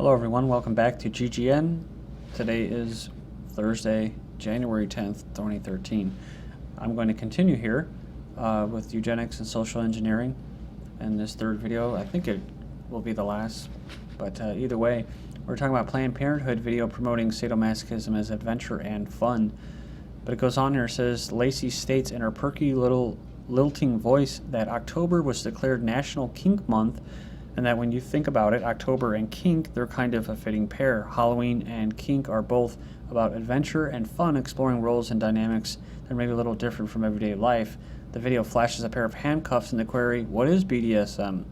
Hello everyone, welcome back to GGN. Today is Thursday, January 10th, 2013. I'm going to continue here with eugenics and social engineering in this third video. I think it will be the last, but either way, we're talking about Planned Parenthood video promoting sadomasochism as adventure and fun. But it goes on here, it says, Lacey states in her perky little lilting voice that October was declared National Kink Month, and that when you think about it, October and kink, they're kind of a fitting pair. Halloween and kink are both about adventure and fun, exploring roles and dynamics that are maybe a little different from everyday life. The video flashes a pair of handcuffs in the query, what is BDSM?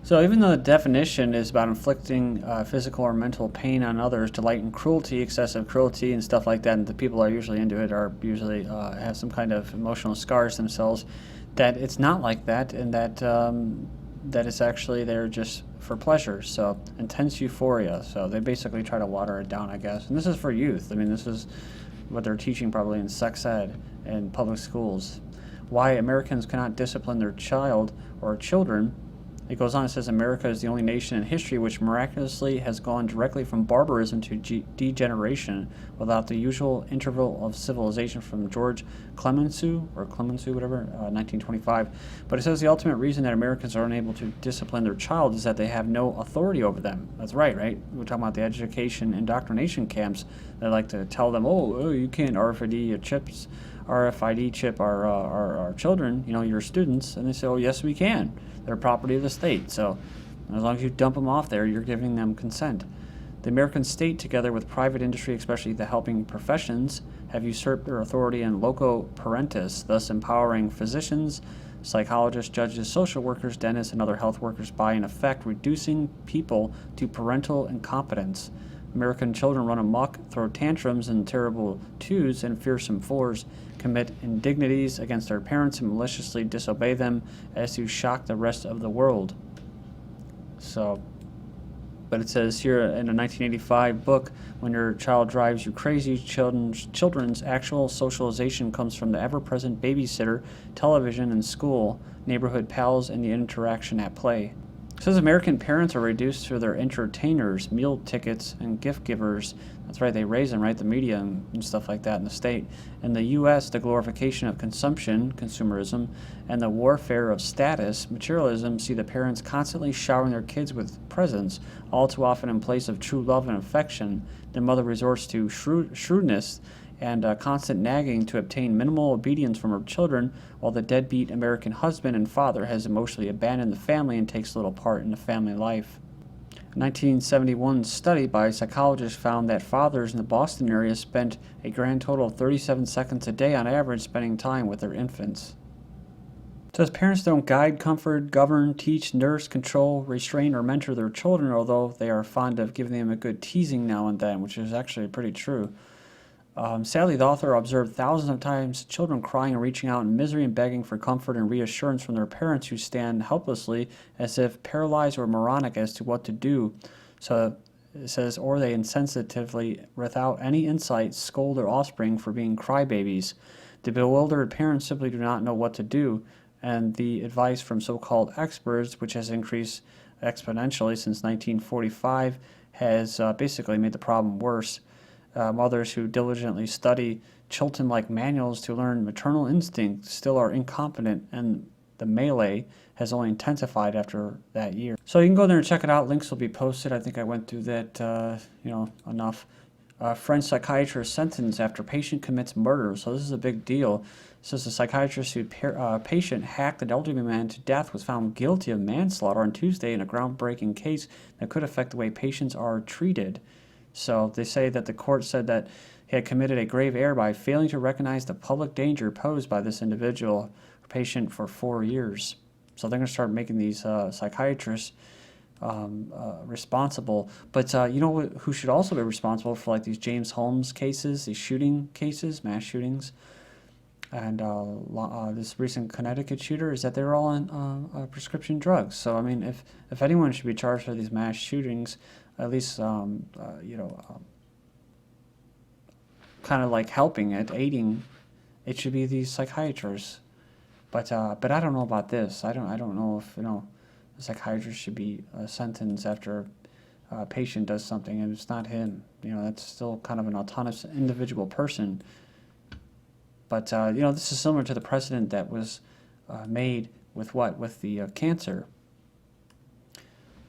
So even though the definition is about inflicting physical or mental pain on others, delight in cruelty, excessive cruelty, and stuff like that, and the people that are usually into it are usually have some kind of emotional scars themselves, that it's not like that, and that that it's actually there just for pleasure. So intense euphoria. So they basically try to water it down, I guess. And this is for youth. I mean, this is what they're teaching probably in sex ed in public schools. Why Americans cannot discipline their child or children. It goes on, it says, America is the only nation in history which miraculously has gone directly from barbarism to degeneration without the usual interval of civilization from George Clemenceau, 1925. But it says the ultimate reason that Americans are unable to discipline their child is that they have no authority over them. That's right? We're talking about the education indoctrination camps. They like to tell them, oh, you can't RFID chip our children, your students. And they say, oh, yes, we can. They're property of the state. So as long as you dump them off there, you're giving them consent. The American state, together with private industry, especially the helping professions, have usurped their authority in loco parentis, thus empowering physicians, psychologists, judges, social workers, dentists, and other health workers by, in effect, reducing people to parental incompetence. American children run amok, throw tantrums in terrible twos and fearsome fours, commit indignities against their parents and maliciously disobey them as to shock the rest of the world. So, but it says here in a 1985 book, when your child drives you crazy, children's actual socialization comes from the ever-present babysitter, television and school, neighborhood pals, and the interaction at play. It says American parents are reduced to their entertainers, meal tickets, and gift givers. That's right, they raise them, right? The media and stuff like that in the state. In the U.S., the glorification of consumption, consumerism, and the warfare of status, materialism, see the parents constantly showering their kids with presents, all too often in place of true love and affection. The mother resorts to shrewdness and constant nagging to obtain minimal obedience from her children, while the deadbeat American husband and father has emotionally abandoned the family and takes little part in the family life. A 1971 study by psychologists found that fathers in the Boston area spent a grand total of 37 seconds a day on average spending time with their infants. It says parents don't guide, comfort, govern, teach, nurse, control, restrain, or mentor their children, although they are fond of giving them a good teasing now and then, which is actually pretty true. Sadly, the author observed thousands of times children crying and reaching out in misery and begging for comfort and reassurance from their parents, who stand helplessly as if paralyzed or moronic as to what to do. So it says, or they insensitively, without any insight, scold their offspring for being crybabies. The bewildered parents simply do not know what to do, and the advice from so-called experts, which has increased exponentially since 1945, has basically made the problem worse. Mothers who diligently study Chilton-like manuals to learn maternal instinct still are incompetent, and the melee has only intensified after that year. So you can go there and check it out. Links will be posted. I think I went through that, enough. French psychiatrist sentenced after patient commits murder. So this is a big deal. It says the psychiatrist whose patient hacked an elderly man to death was found guilty of manslaughter on Tuesday in a groundbreaking case that could affect the way patients are treated. So they say that the court said that he had committed a grave error by failing to recognize the public danger posed by this individual patient for 4 years. So they're going to start making these psychiatrists responsible. But who should also be responsible for like these James Holmes cases, these shooting cases, mass shootings, and this recent Connecticut shooter, is that they're all on prescription drugs. So I mean, if anyone should be charged for these mass shootings, at least kind of like helping it, aiding, it should be these psychiatrists. But I don't know about this. I don't know if a psychiatrist should be sentenced after a patient does something and it's not him. That's still kind of an autonomous individual person. But, this is similar to the precedent that was made with what? With the cancer.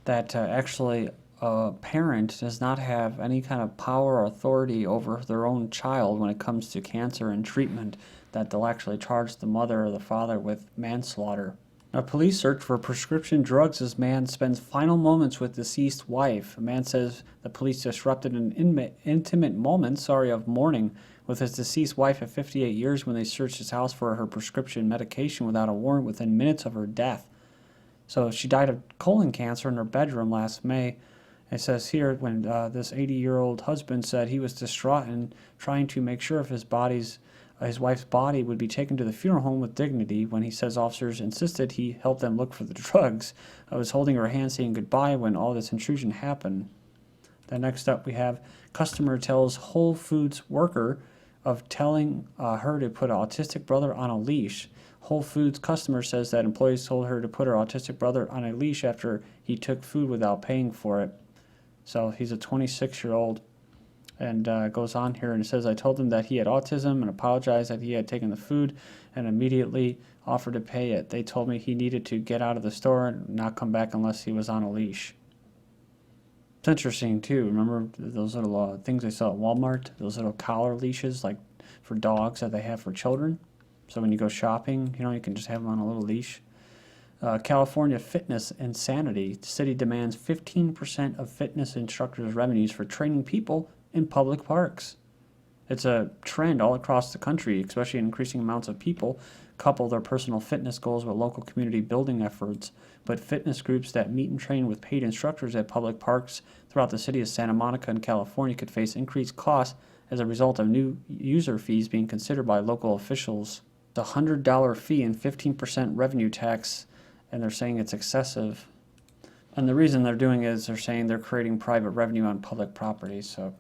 That actually a parent does not have any kind of power or authority over their own child when it comes to cancer and treatment, that they'll actually charge the mother or the father with manslaughter. A police search for prescription drugs as man spends final moments with deceased wife. A man says the police disrupted an intimate moment, of mourning with his deceased wife of 58 years when they searched his house for her prescription medication without a warrant within minutes of her death. So she died of colon cancer in her bedroom last May. It says here when this 80-year-old husband said he was distraught and trying to make sure if his wife's body would be taken to the funeral home with dignity. When he says officers insisted he help them look for the drugs. I was holding her hand saying goodbye when all this intrusion happened. Then next up we have customer tells Whole Foods worker of telling her to put an autistic brother on a leash. Whole Foods customer says that employees told her to put her autistic brother on a leash after he took food without paying for it. So he's a 26-year-old, and goes on here and it says, I told him that he had autism and apologized that he had taken the food and immediately offered to pay it. They told me he needed to get out of the store and not come back unless he was on a leash. It's interesting too. Remember those little things they sell at Walmart? Those little collar leashes like for dogs that they have for children? So when you go shopping, you can just have them on a little leash. California fitness insanity. The city demands 15% of fitness instructors' revenues for training people in public parks. It's a trend all across the country, especially increasing amounts of people couple their personal fitness goals with local community building efforts. But fitness groups that meet and train with paid instructors at public parks throughout the city of Santa Monica and California could face increased costs as a result of new user fees being considered by local officials. The $100 fee and 15% revenue tax, and they're saying it's excessive. And the reason they're doing it is they're saying they're creating private revenue on public property. So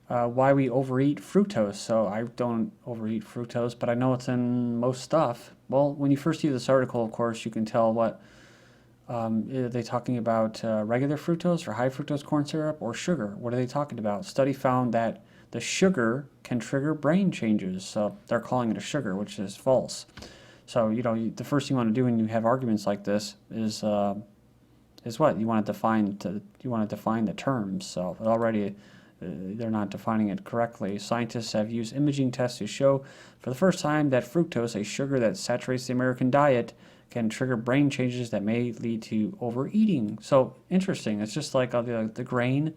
why we overeat fructose. So I don't overeat fructose, but I know it's in most stuff. Well, when you first see this article, of course, you can tell what are they talking about, regular fructose or high fructose corn syrup or sugar? What are they talking about? Study found that the sugar can trigger brain changes. So they're calling it a sugar, which is false. So, the first thing you want to do when you have arguments like this is what? You want to define the terms. So already they're not defining it correctly. Scientists have used imaging tests to show for the first time that fructose, a sugar that saturates the American diet, can trigger brain changes that may lead to overeating. So interesting. It's just like the grain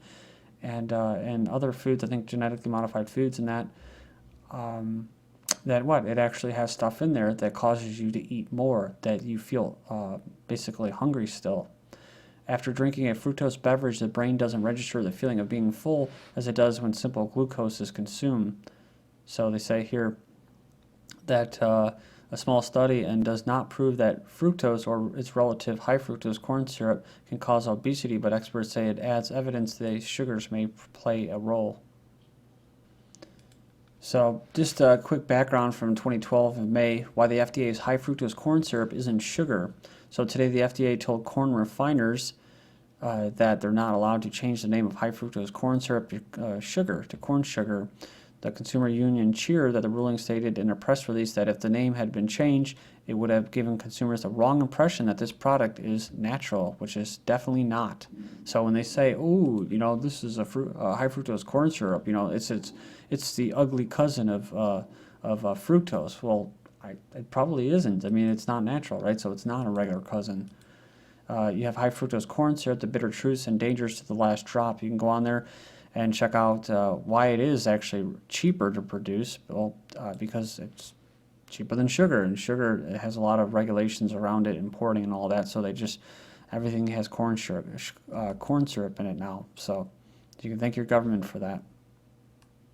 and other foods. I think genetically modified foods and that. It actually has stuff in there that causes you to eat more, that you feel basically hungry still. After drinking a fructose beverage, the brain doesn't register the feeling of being full as it does when simple glucose is consumed. So they say here that a small study and does not prove that fructose or its relative high fructose corn syrup can cause obesity, but experts say it adds evidence that these sugars may play a role. So just a quick background from 2012 in May, why the FDA's high fructose corn syrup isn't sugar. So today the FDA told corn refiners that they're not allowed to change the name of high fructose corn syrup to corn sugar. The consumer union cheered that the ruling stated in a press release that if the name had been changed, it would have given consumers the wrong impression that this product is natural, which is definitely not. So when they say, "Oh, this is a high fructose corn syrup," it's the ugly cousin of fructose. Well, it probably isn't. I mean, it's not natural, right? So it's not a regular cousin. You have high fructose corn syrup, the bitter truths and dangers to the last drop. You can go on there and check out why it is actually cheaper to produce. Well, because it's cheaper than sugar, and sugar has a lot of regulations around it, importing and all that. So everything has corn syrup in it now. So you can thank your government for that.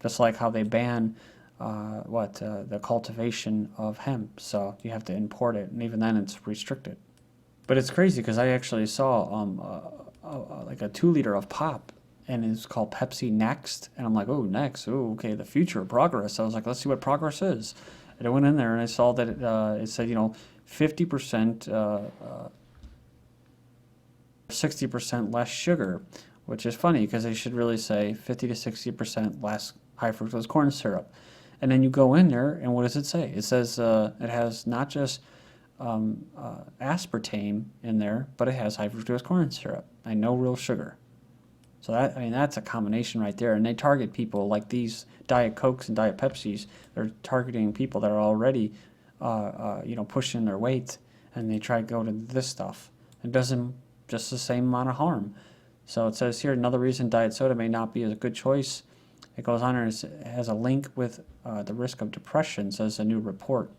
Just like how they ban the cultivation of hemp. So you have to import it, and even then it's restricted. But it's crazy because I actually saw like a 2-liter of pop, and it's called Pepsi Next, and I'm like, oh, Next, oh, okay, the future, progress. I was like, let's see what progress is. And I went in there and I saw that it said 50% 60% less sugar, which is funny because they should really say 50 to 60% less high fructose corn syrup. And then you go in there, and what does it say? It says it has not just aspartame in there, but it has high fructose corn syrup and no real sugar. So that, I mean, that's a combination right there. And they target people like these Diet Cokes and Diet Pepsis. They're targeting people that are already, pushing their weight, and they try to go to this stuff. It does them just the same amount of harm. So it says here, another reason diet soda may not be a good choice. It goes on and it has a link with the risk of depression, says a new report.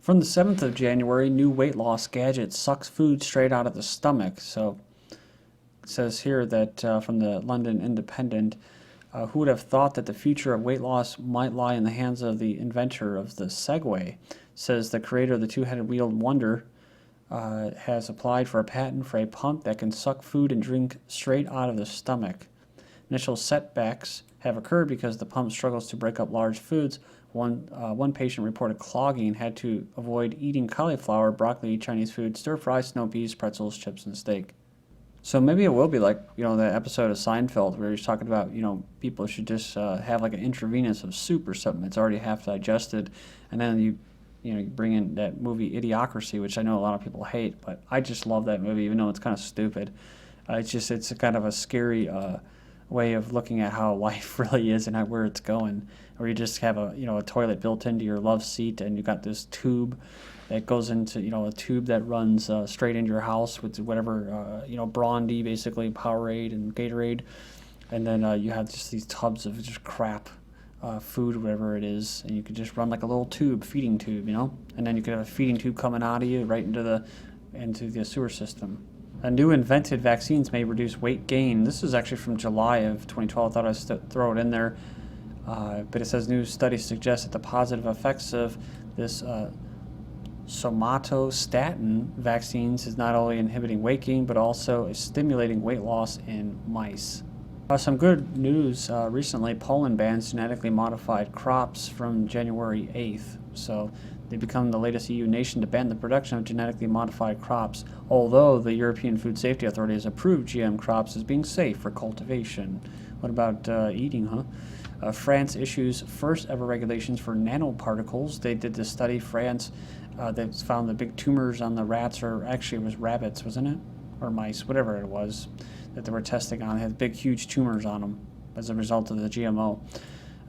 From the 7th of January, new weight loss gadget sucks food straight out of the stomach. So it says here that from the London Independent, who would have thought that the future of weight loss might lie in the hands of the inventor of the Segway? Says the creator of the two-headed wheeled wonder has applied for a patent for a pump that can suck food and drink straight out of the stomach. Initial setbacks have occurred because the pump struggles to break up large foods. One patient reported clogging and had to avoid eating cauliflower, broccoli, Chinese food, stir fries, snow peas, pretzels, chips, and steak. So maybe it will be like, the episode of Seinfeld where he's talking about, people should just have like an intravenous of soup or something. It's already half digested. And then you bring in that movie Idiocracy, which I know a lot of people hate, but I just love that movie, even though it's kind of stupid. It's a kind of a scary way of looking at how life really is and where it's going, where you just have a toilet built into your love seat, and you got this tube that goes into a tube that runs straight into your house with whatever Brandy, basically Powerade and Gatorade, and then you have just these tubs of just crap food, whatever it is, and you could just run like a little feeding tube, and then you could have a feeding tube coming out of you right into the sewer system. New invented vaccines may reduce weight gain. This is actually from July of 2012. I thought I'd throw it in there. But it says new studies suggest that the positive effects of this somatostatin vaccines is not only inhibiting weight gain, but also is stimulating weight loss in mice. Some good news recently, Poland bans genetically modified crops from January 8th. So they become the latest EU nation to ban the production of genetically modified crops, although the European Food Safety Authority has approved GM crops as being safe for cultivation. What about eating, huh? France issues first ever regulations for nanoparticles. They did this study, France, they found the big tumors on the rats, or actually it was rabbits, wasn't it? Or mice, whatever it was, that they were testing on. It had big, huge tumors on them as a result of the GMO.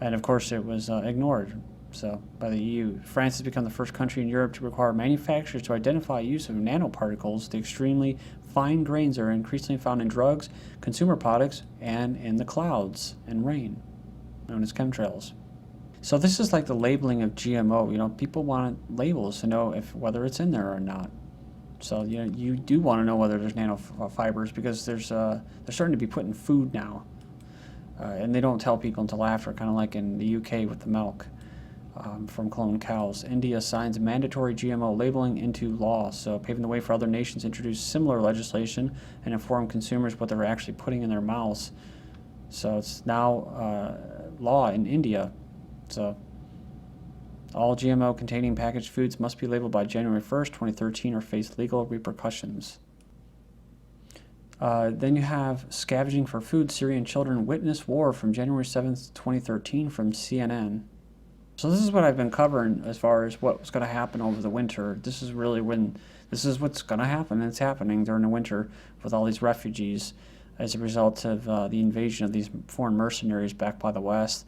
And of course it was ignored. So, by the EU. France has become the first country in Europe to require manufacturers to identify use of nanoparticles. The extremely fine grains are increasingly found in drugs, consumer products, and in the clouds and rain, known as chemtrails. So this is like the labeling of GMO. People want labels to know whether it's in there or not. So you do want to know whether there's nanofibers, because they're starting to be put in food now, and they don't tell people until after, kind of like in the UK with the milk. From cloned cows. India signs mandatory GMO labeling into law, so paving the way for other nations to introduce similar legislation and inform consumers what they're actually putting in their mouths. So it's now law in India. So all GMO containing packaged foods must be labeled by January 1st, 2013, or face legal repercussions. Then you have scavenging for food. Syrian children witness war from January 7th, 2013, from CNN. So this is what I've been covering as far as what's going to happen over the winter. This is what's going to happen, and it's happening during the winter with all these refugees as a result of the invasion of these foreign mercenaries backed by the West.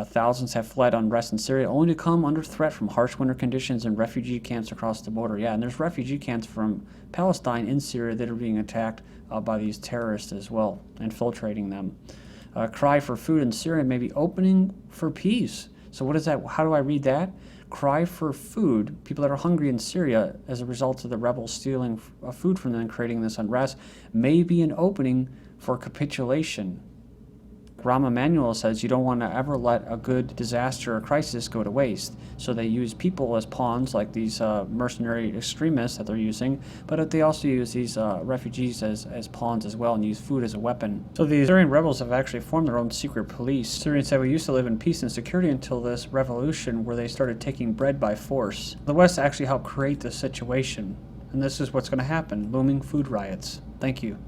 Thousands have fled unrest in Syria, only to come under threat from harsh winter conditions in refugee camps across the border. Yeah, and there's refugee camps from Palestine in Syria that are being attacked by these terrorists as well, infiltrating them. Cry for food in Syria may be opening for peace. So what is that? How do I read that? Cry for food. People that are hungry in Syria as a result of the rebels stealing food from them and creating this unrest may be an opening for capitulation. Rahm Emanuel says you don't want to ever let a good disaster or crisis go to waste. So they use people as pawns, like these mercenary extremists that they're using, but they also use these refugees as pawns as well, and use food as a weapon. So these Syrian rebels have actually formed their own secret police. Syrians said we used to live in peace and security until this revolution where they started taking bread by force. The West actually helped create this situation, and this is what's going to happen, looming food riots. Thank you.